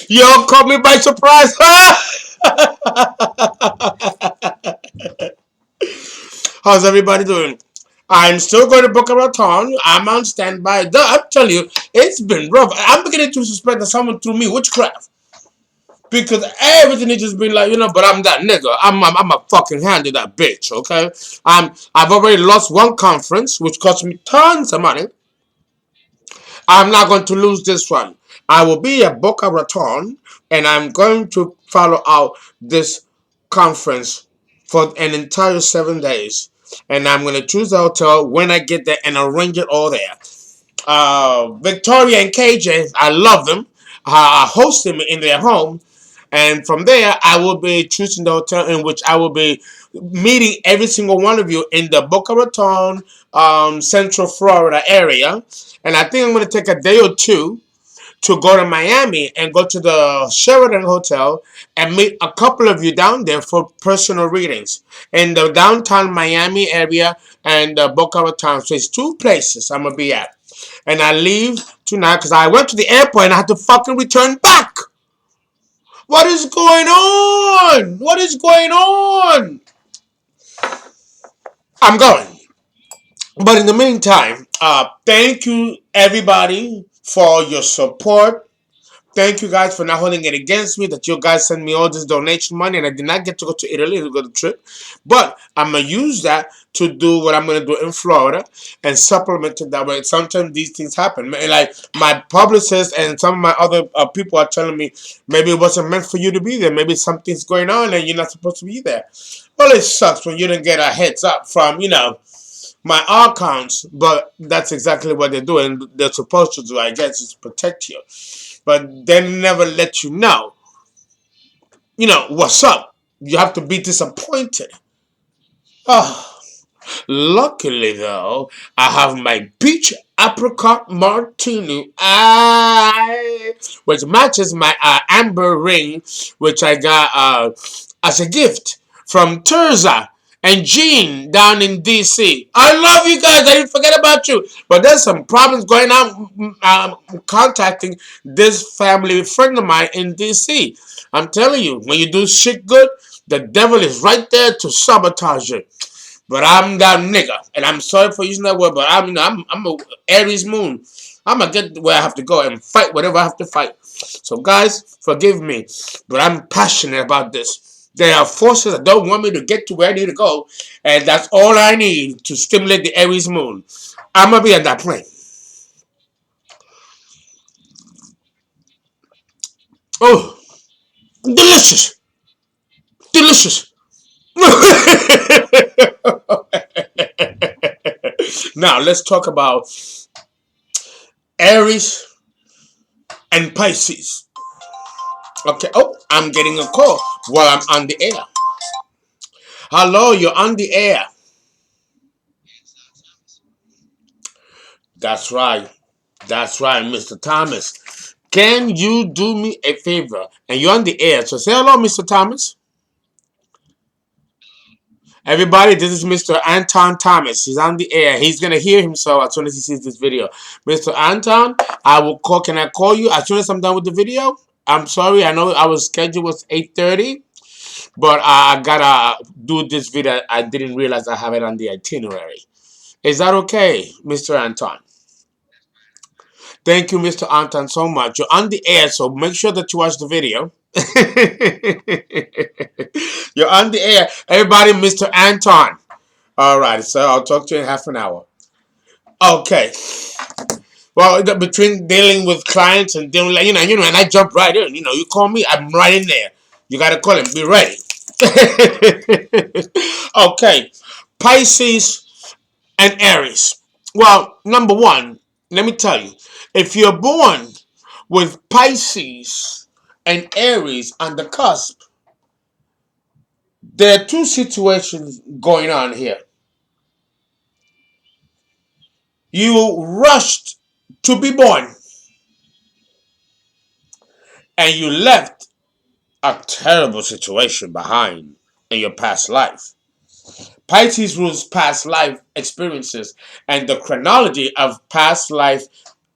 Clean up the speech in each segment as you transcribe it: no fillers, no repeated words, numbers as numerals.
You all caught me by surprise. How's everybody doing? I'm still going to Boca Raton. I'm on standby. I'm telling you, it's been rough. I'm beginning to suspect that someone threw me witchcraft. Because everything has just been like, but I'm that nigga. I'm a fucking handle that bitch, okay? I've already lost one conference, which cost me tons of money. I'm not going to lose this one. I will be at Boca Raton, and I'm going to follow out this conference for an entire 7 days. And I'm going to choose the hotel when I get there and arrange it all there. Victoria and KJ, I love them. I host them in their home. And from there, I will be choosing the hotel in which I will be meeting every single one of you in the Boca Raton, Central Florida area. And I think I'm going to take a day or two to go to Miami and go to the Sheraton Hotel and meet a couple of you down there for personal readings in the downtown Miami area and Boca Raton. So it's two places I'm going to be at. And I leave tonight because I went to the airport and I had to fucking return back. What is going on? What is going on? I'm going. But in the meantime, thank you everybody for your support. Thank you guys for not holding it against me that you guys sent me all this donation money and I did not get to go to Italy to go to the trip. But I'm going to use that to do what I'm going to do in Florida and supplement it that way. Sometimes these things happen. Like my publicist and some of my other people are telling me maybe it wasn't meant for you to be there. Maybe something's going on and you're not supposed to be there. Well, it sucks when you didn't get a heads up from, my archons, but that's exactly what they're doing. They're supposed to do, I guess, is protect you. But they never let you know, what's up. You have to be disappointed. Oh, luckily, though, I have my peach apricot martini, which matches my amber ring, which I got as a gift from Terza and Jean down in DC. I love you guys. I didn't forget about you. But there's some problems going on contacting this family friend of mine in DC. I'm telling you, when you do shit good, the devil is right there to sabotage it. But I'm that nigga, and I'm sorry for using that word, but I'm a Aries moon. I'm gonna get where I have to go and fight whatever I have to fight. So guys, forgive me, but I'm passionate about this. There are forces that don't want me to get to where I need to go, and that's all I need to stimulate the Aries moon. I'm gonna be on that plane. Oh, delicious, delicious. Now let's talk about Aries and Pisces. Okay. Oh, I'm getting a call while I'm on the air. Hello, you're on the air. That's right. That's right, Mr. Thomas. Can you do me a favor? And you're on the air, so say hello, Mr. Thomas. Everybody, this is Mr. Anton Thomas. He's on the air. He's gonna hear himself as soon as he sees this video. Mr. Anton, I will call. Can I call you as soon as I'm done with the video? I'm sorry. I know our schedule was 8:30. But I gotta do this video. I didn't realize I have it on the itinerary. Is that okay, Mr. Anton? Thank you, Mr. Anton, so much. You're on the air, so make sure that you watch the video. You're on the air. Everybody, Mr. Anton. All right, so I'll talk to you in half an hour. Okay. Well, between dealing with clients and dealing, and I jump right in. You call me, I'm right in there. You gotta call him. Be ready. Okay, Pisces and Aries. Well, number one, let me tell you, if you're born with Pisces and Aries on the cusp, there are two situations going on here. You rushed to be born and you left a terrible situation behind in your past life. Pisces rules past life experiences and the chronology of past life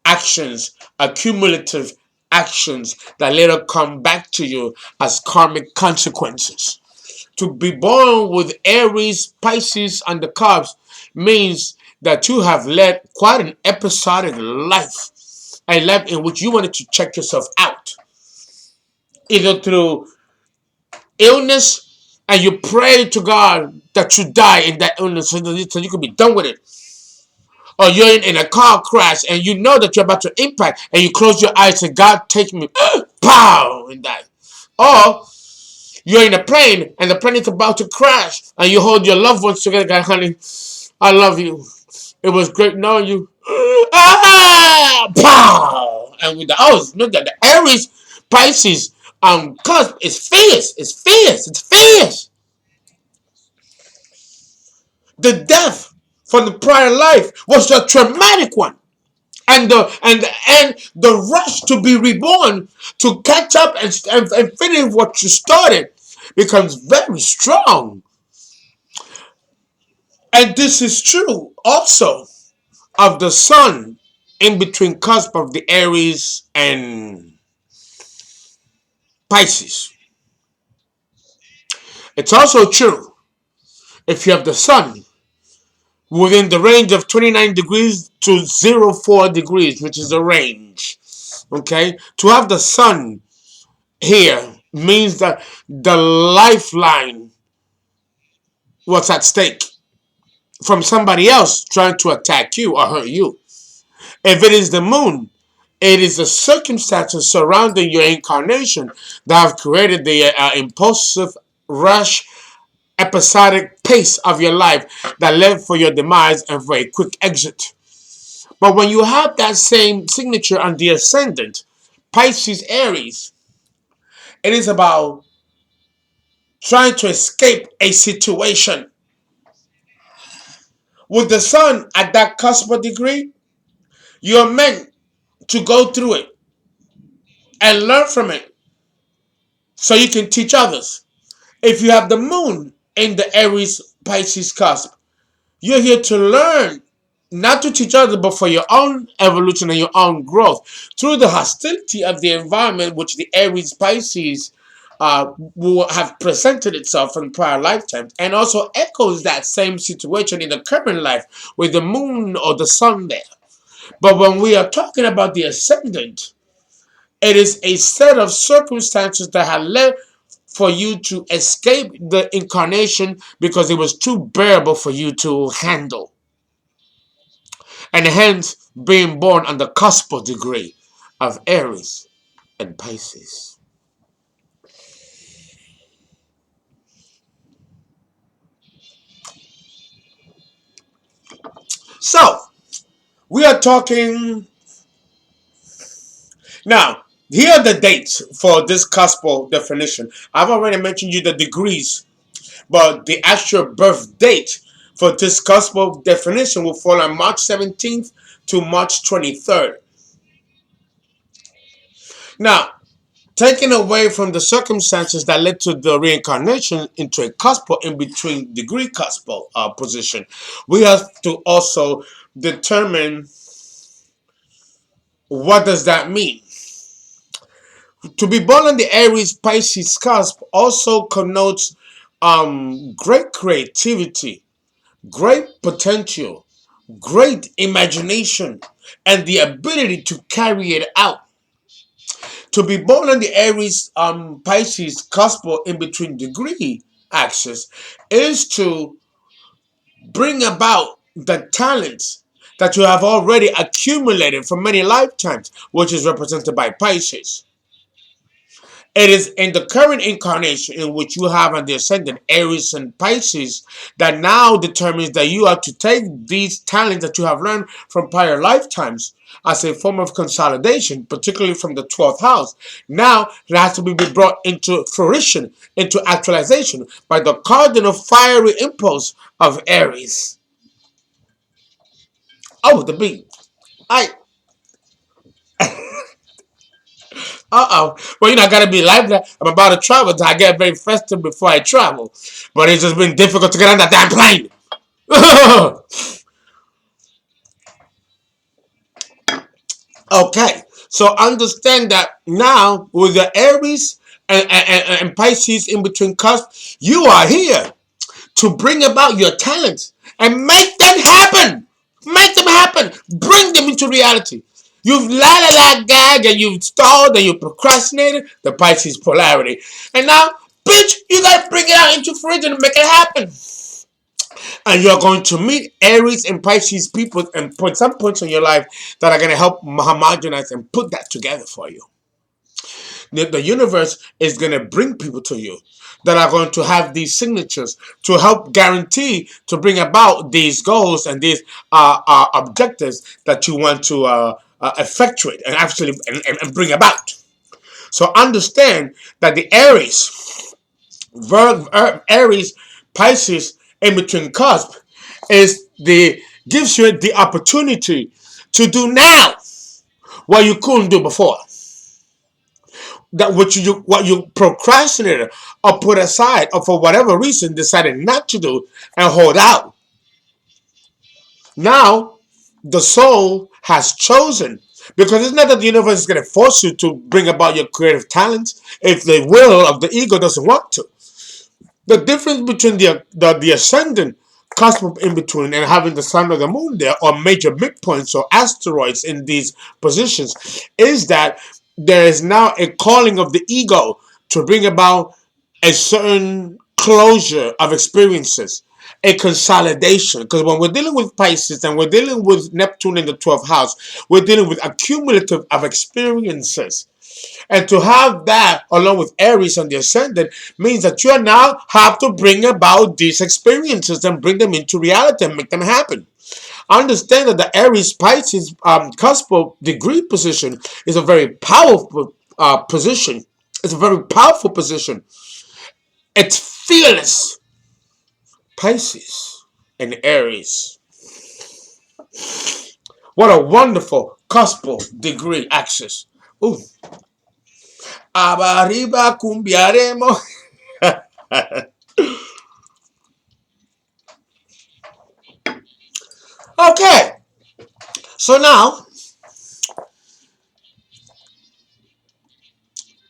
actions, accumulative actions that later come back to you as karmic consequences. To be born with Aries, Pisces, and the cusp means that you have led quite an episodic life, a life in which you wanted to check yourself out, either through illness and you pray to God that you die in that illness so you can be done with it. Or you're in a car crash and you know that you're about to impact and you close your eyes and God take me, pow, and die. Or you're in a plane and the plane is about to crash and you hold your loved ones together, God, honey, I love you. It was great knowing you. Ah, pow, and with the look at the Aries, Pisces, cusp is fierce. It's fierce. It's fierce. The death from the prior life was a traumatic one. And the rush to be reborn, to catch up and finish what you started, becomes very strong. And this is true also of the sun in between cusp of the Aries and Pisces. It's also true if you have the sun within the range of 29 degrees to 04 degrees, which is a range. Okay? To have the sun here means that the lifeline was at stake from somebody else trying to attack you or hurt you. If it is the moon, it is the circumstances surrounding your incarnation that have created the impulsive rush, episodic pace of your life that led for your demise and for a quick exit. But when you have that same signature on the ascendant, Pisces-Aries, it is about trying to escape a situation. With the sun at that cusp of degree, you're meant to go through it and learn from it so you can teach others. If you have the moon in the Aries Pisces cusp, you're here to learn, not to teach others, but for your own evolution and your own growth through the hostility of the environment which the Aries Pisces will have presented itself in prior lifetimes, and also echoes that same situation in the current life with the moon or the sun there. But when we are talking about the ascendant, it is a set of circumstances that have led for you to escape the incarnation because it was too bearable for you to handle. And hence being born on the cusp degree of Aries and Pisces. So, we are talking now. Here are the dates for this cuspal definition. I've already mentioned you the degrees, but the actual birth date for this cuspal definition will fall on March 17th to March 23rd. Now, taken away from the circumstances that led to the reincarnation into a cuspal in between degree cuspal position, we have to also determine what does that mean. To be born in the Aries Pisces cusp also connotes great creativity, great potential, great imagination, and the ability to carry it out. To be born on the Aries Pisces cuspal in between degree axis is to bring about the talents that you have already accumulated for many lifetimes, which is represented by Pisces. It is in the current incarnation in which you have on the ascendant Aries and Pisces that now determines that you are to take these talents that you have learned from prior lifetimes as a form of consolidation, particularly from the 12th house. Now it has to be brought into fruition, into actualization by the cardinal fiery impulse of Aries. Oh, the beat. I Uh-oh. Well, I got to be lively. I'm about to travel. So I get very festive before I travel. But it's just been difficult to get on that damn plane. Okay. So understand that now with the Aries and Pisces in between cusp, you are here to bring about your talents and make them happen. Make them happen. Bring them into reality. You've la gag and you've stalled and you procrastinated the Pisces polarity. And now, bitch, you gotta bring it out into fruition and make it happen. And you're going to meet Aries and Pisces people and put some points in your life that are going to help homogenize and put that together for you. The universe is going to bring people to you that are going to have these signatures to help guarantee to bring about these goals and these objectives that you want to effectuate and actually and bring about. So understand that the Aries, Pisces in between cusp is the gives you the opportunity to do now what you couldn't do before. That what you procrastinated or put aside or for whatever reason decided not to do and hold out. Now the soul has chosen because it's not that the universe is going to force you to bring about your creative talents if the will of the ego doesn't want to. The difference between the ascendant cosmos in between and having the sun or the moon there or major midpoints or asteroids in these positions is that there is now a calling of the ego to bring about a certain closure of experiences, a consolidation. Because when we're dealing with Pisces and we're dealing with Neptune in the 12th house, we're dealing with accumulative of experiences. And to have that along with Aries on the ascendant means that you now have to bring about these experiences and bring them into reality and make them happen. Understand that the Aries Pisces cuspal degree position is a very powerful position. It's a very powerful position. It's fearless. Pisces and Aries. What a wonderful cuspal degree axis. Ooh. Abariba cumbiaremos. Okay. So now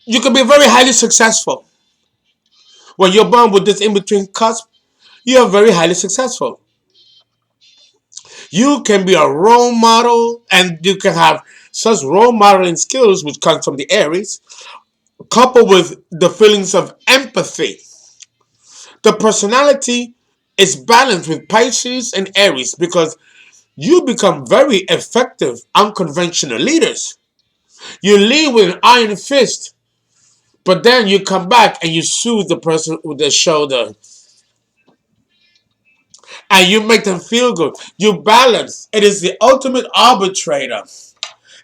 you can be very highly successful. When you're born with this in between cusp, you are very highly successful. You can be a role model and you can have such role modeling skills, which comes from the Aries, coupled with the feelings of empathy. The personality is balanced with Pisces and Aries because you become very effective, unconventional leaders. You lead with an iron fist, but then you come back and you soothe the person with the shoulder and you make them feel good. You balance. It is the ultimate arbitrator.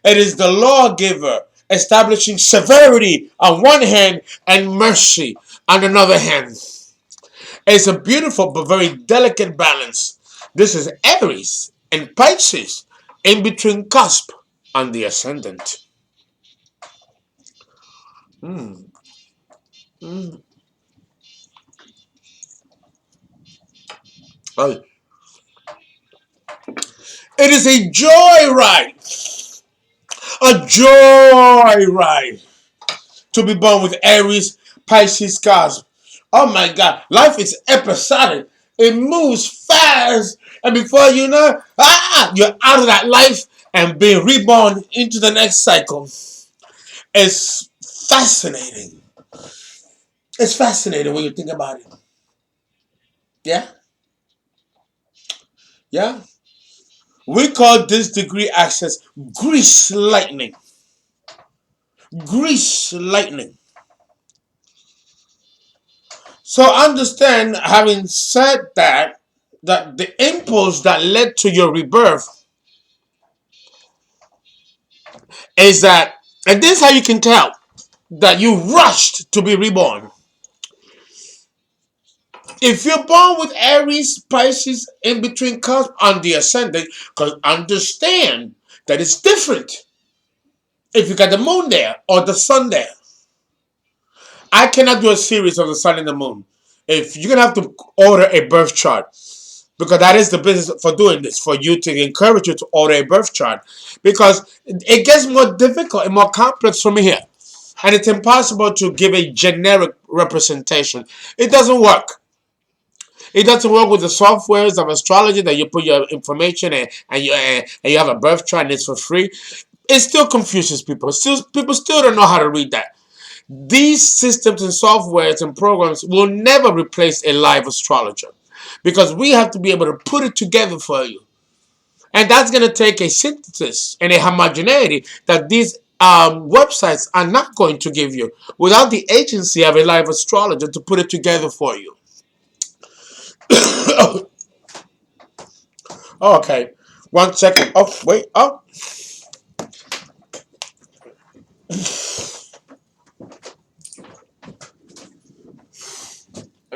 It is the lawgiver establishing severity on one hand and mercy on another hand. It's a beautiful but very delicate balance. This is Aries and Pisces in between cusp on the ascendant. Mm, mm. Oh, it is a joyride. A joyride to be born with Aries, Pisces, cosmos. Oh my God, life is episodic. It moves fast, and before you know, you're out of that life and being reborn into the next cycle. It's fascinating. It's fascinating when you think about it. Yeah, yeah. We call this degree access grease lightning. Grease lightning. So understand, having said that, that the impulse that led to your rebirth is that, and this is how you can tell that you rushed to be reborn. If you're born with Aries, Pisces in between cusp on the ascendant, because understand that it's different. if you got the moon there or the sun there, I cannot do a series of the sun and the moon. If you're gonna have to order a birth chart, because that is the business for doing this, for you to encourage you to order a birth chart, because it gets more difficult and more complex from here, and it's impossible to give a generic representation. It doesn't work. It doesn't work with the softwares of astrology that you put your information in, and you have a birth chart and it's for free. It still confuses people. People still don't know how to read that. These systems and softwares and programs will never replace a live astrologer, because we have to be able to put it together for you. And that's going to take a synthesis and a homogeneity that these websites are not going to give you without the agency of a live astrologer to put it together for you. Okay, 1 second. Oh, wait. Oh,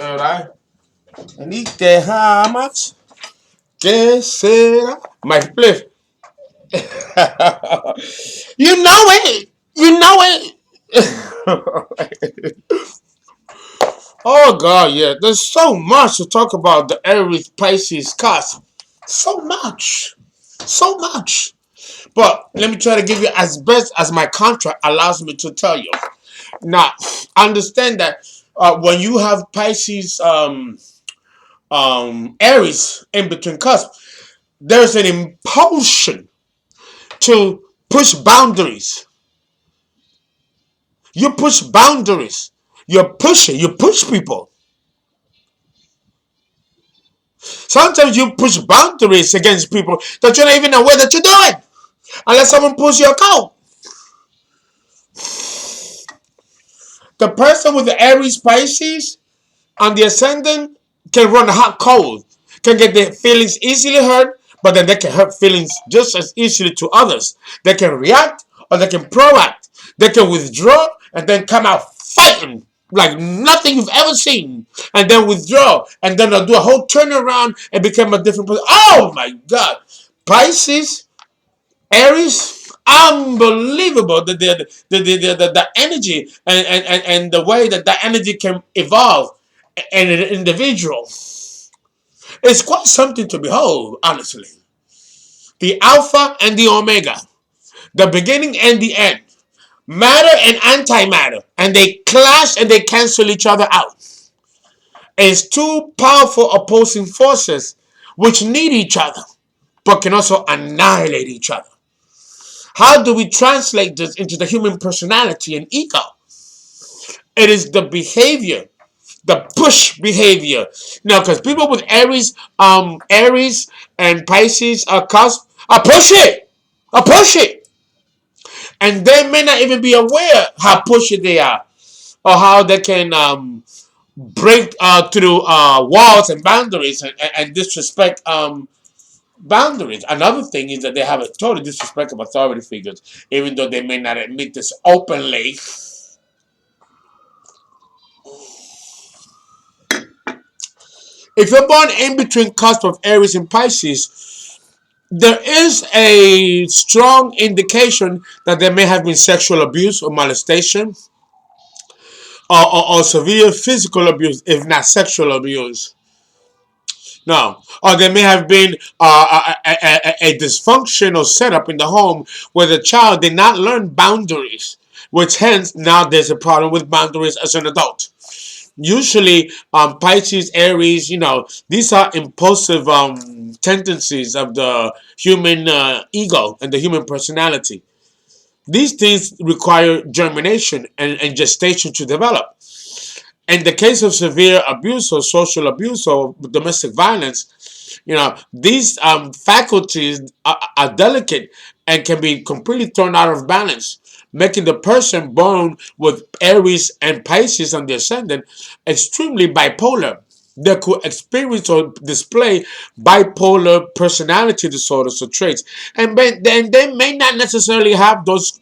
all right. ¿Y te jamás que será? My split. You know it. You know it. Oh God, yeah. There's so much to talk about the Aries Pisces CUSP. So much. So much. But let me try to give you as best as my contract allows me to tell you. Now, understand that when you have Pisces Aries in between cusp, there's an impulsion to push boundaries. You push boundaries. You're pushing. You push people. Sometimes you push boundaries against people that you're not even aware that you're doing, unless someone pulls your coat. The person with the Aries Pisces on the ascendant can run a hot cold, can get their feelings easily hurt, but then they can hurt feelings just as easily to others. They can react or they can proact. They can withdraw and then come out fighting like nothing you've ever seen, and then withdraw, and then they'll do a whole turnaround and become a different person. Oh my God. Pisces, Aries, unbelievable the energy and the way that that energy can evolve in an individual. It's quite something to behold, honestly. The Alpha and the Omega, the beginning and the end, matter and antimatter, and they clash and they cancel each other out. It's two powerful opposing forces which need each other but can also annihilate each other. How do we translate this into the human personality and ego? It is the behavior, the push behavior. Now, because people with Aries and Pisces are cusp, I push it, I push it, and they may not even be aware how pushy they are, or how they can break through walls and boundaries and disrespect boundaries. Another thing is that they have a total disrespect of authority figures, even though they may not admit this openly. If you're born in between cusp of Aries and Pisces, there is a strong indication that there may have been sexual abuse or molestation, or severe physical abuse, if not sexual abuse. No, or there may have been a dysfunctional setup in the home where the child did not learn boundaries, which hence now there's a problem with boundaries as an adult. Usually, Pisces, Aries, these are impulsive tendencies of the human ego and the human personality. These things require germination and gestation to develop. In the case of severe abuse or social abuse or domestic violence, these faculties are delicate and can be completely thrown out of balance, making the person born with Aries and Pisces on the ascendant extremely bipolar. They could experience or display bipolar personality disorders or traits, and then they may not necessarily have those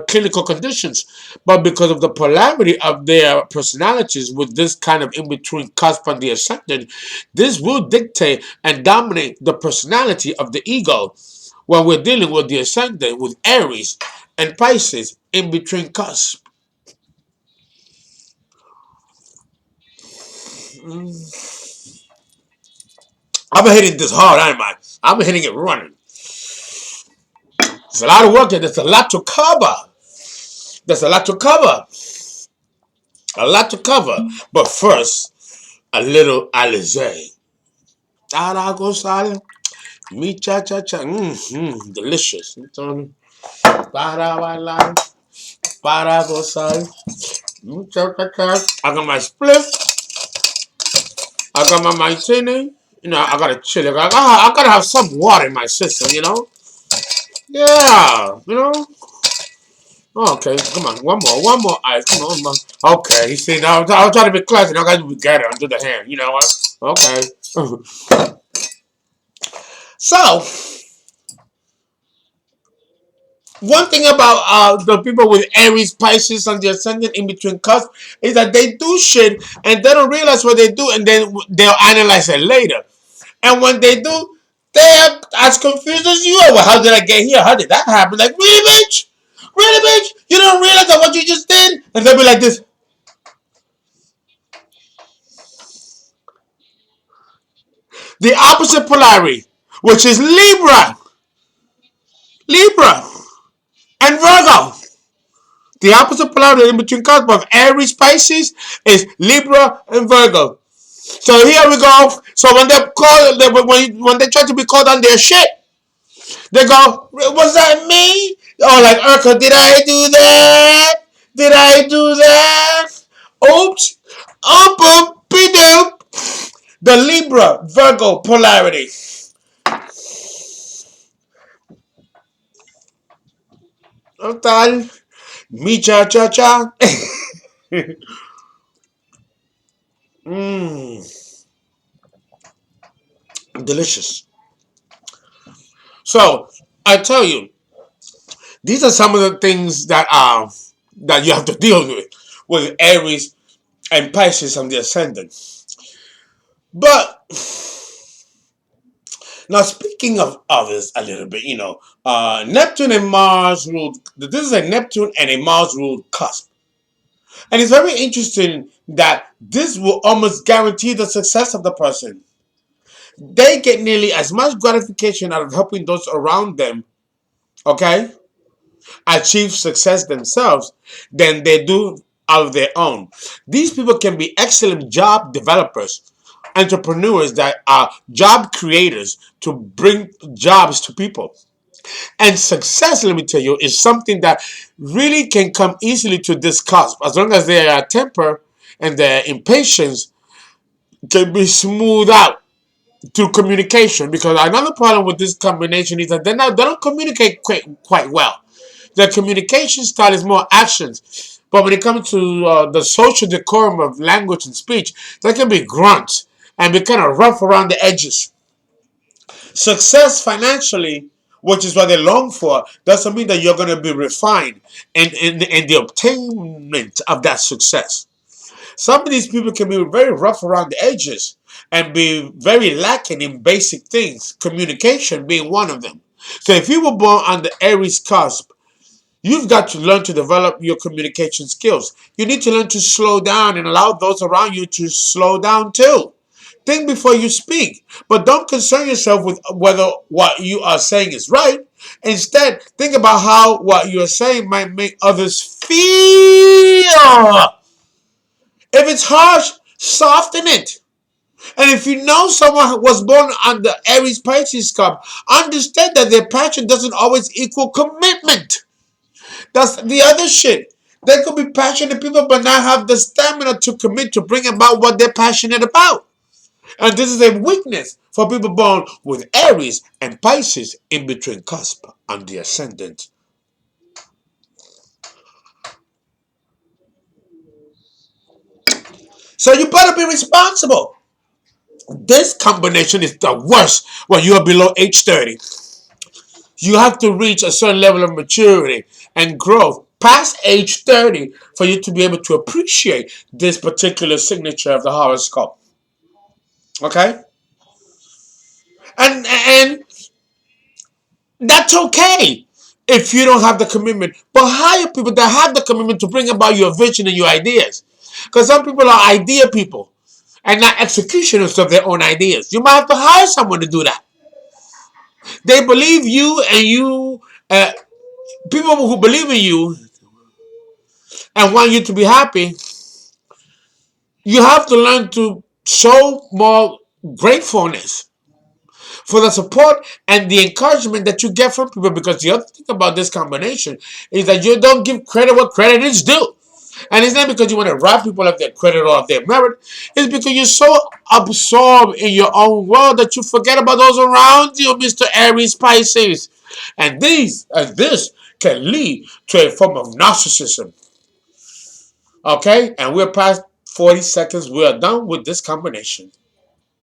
clinical conditions, but because of the polarity of their personalities with this kind of in-between cusp on the ascendant, this will dictate and dominate the personality of the ego when we're dealing with the ascendant with Aries and Pisces in between cusp. I've been hitting this hard, ain't I? I've been hitting it running. There's a lot of work there. There's a lot to cover. There's a lot to cover. A lot to cover. But first, a little Alizé. Arago sale. Mi cha cha cha. Delicious. Para bailar. Para gozar. Mi cha cha cha. I got my split. I got my martini. You know, I gotta chill. I gotta have some water in my system, you know? Yeah, you know? Okay, come on. One more ice. Come on, one more. Okay, you see, now I'll try to be classy. Now I gotta be better under the hand. You know what? Okay. So, one thing about the people with Aries, Pisces, and the ascendant in between cusp is that they do shit and they don't realize what they do, and then they'll analyze it later. And when they do, they're as confused as you are. Well, how did I get here? How did that happen? Like, really, bitch? Really, bitch? You don't realize that what you just did? And they'll be like this. The opposite polarity, which is Libra, and Virgo. The opposite polarity in between cusp of Aries, Pisces is Libra and Virgo. So here we go. So when they call, when they try to be called on their shit, they go, "Was that me?" Oh, like Urkel, did I do that? Did I do that? Oops, doop. The Libra Virgo polarity. Total, mi cha cha cha. Mmm, delicious. So I tell you, these are some of the things that you have to deal with Aries and Pisces on the ascendant. But now speaking of others a little bit, Neptune and Mars ruled. This is a Neptune and a Mars ruled cusp, and it's very interesting that this will almost guarantee the success of the person. They get nearly as much gratification out of helping those around them, okay, achieve success themselves than they do out of their own. These people can be excellent job developers, entrepreneurs that are job creators to bring jobs to people. And success, let me tell you, is something that really can come easily to discuss as long as their temper and their impatience can be smoothed out through communication. Because another problem with this combination is that they don't communicate quite well. Their communication style is more actions. But when it comes to the social decorum of language and speech, they can be grunts and be kind of rough around the edges. Success financially, which is what they long for, doesn't mean that you're going to be refined in the obtainment of that success. Some of these people can be very rough around the edges and be very lacking in basic things, communication being one of them. So if you were born on the Aries cusp, you've got to learn to develop your communication skills. You need to learn to slow down and allow those around you to slow down too. Think before you speak, but don't concern yourself with whether what you are saying is right. Instead, think about how what you are saying might make others feel. If it's harsh, soften it. And if you know someone was born on the Aries Pisces cup, understand that their passion doesn't always equal commitment. That's the other shit. They could be passionate people but not have the stamina to commit to bring about what they're passionate about. And this is a weakness for people born with Aries and Pisces in between cusp on the ascendant. So you better be responsible. This combination is the worst when you are below age 30. You have to reach a certain level of maturity and growth past age 30 for you to be able to appreciate this particular signature of the horoscope. Okay? And that's okay. if you don't have the commitment. But hire people that have the commitment to bring about your vision and your ideas. Because some people are idea people and not executioners of their own ideas. You might have to hire someone to do that. They believe you, and you, people who believe in you and want you to be happy, you have to learn to show more gratefulness for the support and the encouragement that you get from people. Because the other thing about this combination is that you don't give credit what credit is due. And it's not because you want to rob people of their credit or of their merit. It's because you're so absorbed in your own world that you forget about those around you, Mr. Aries Pisces. And this can lead to a form of narcissism. Okay? And we're past 40 seconds. We are done with this combination.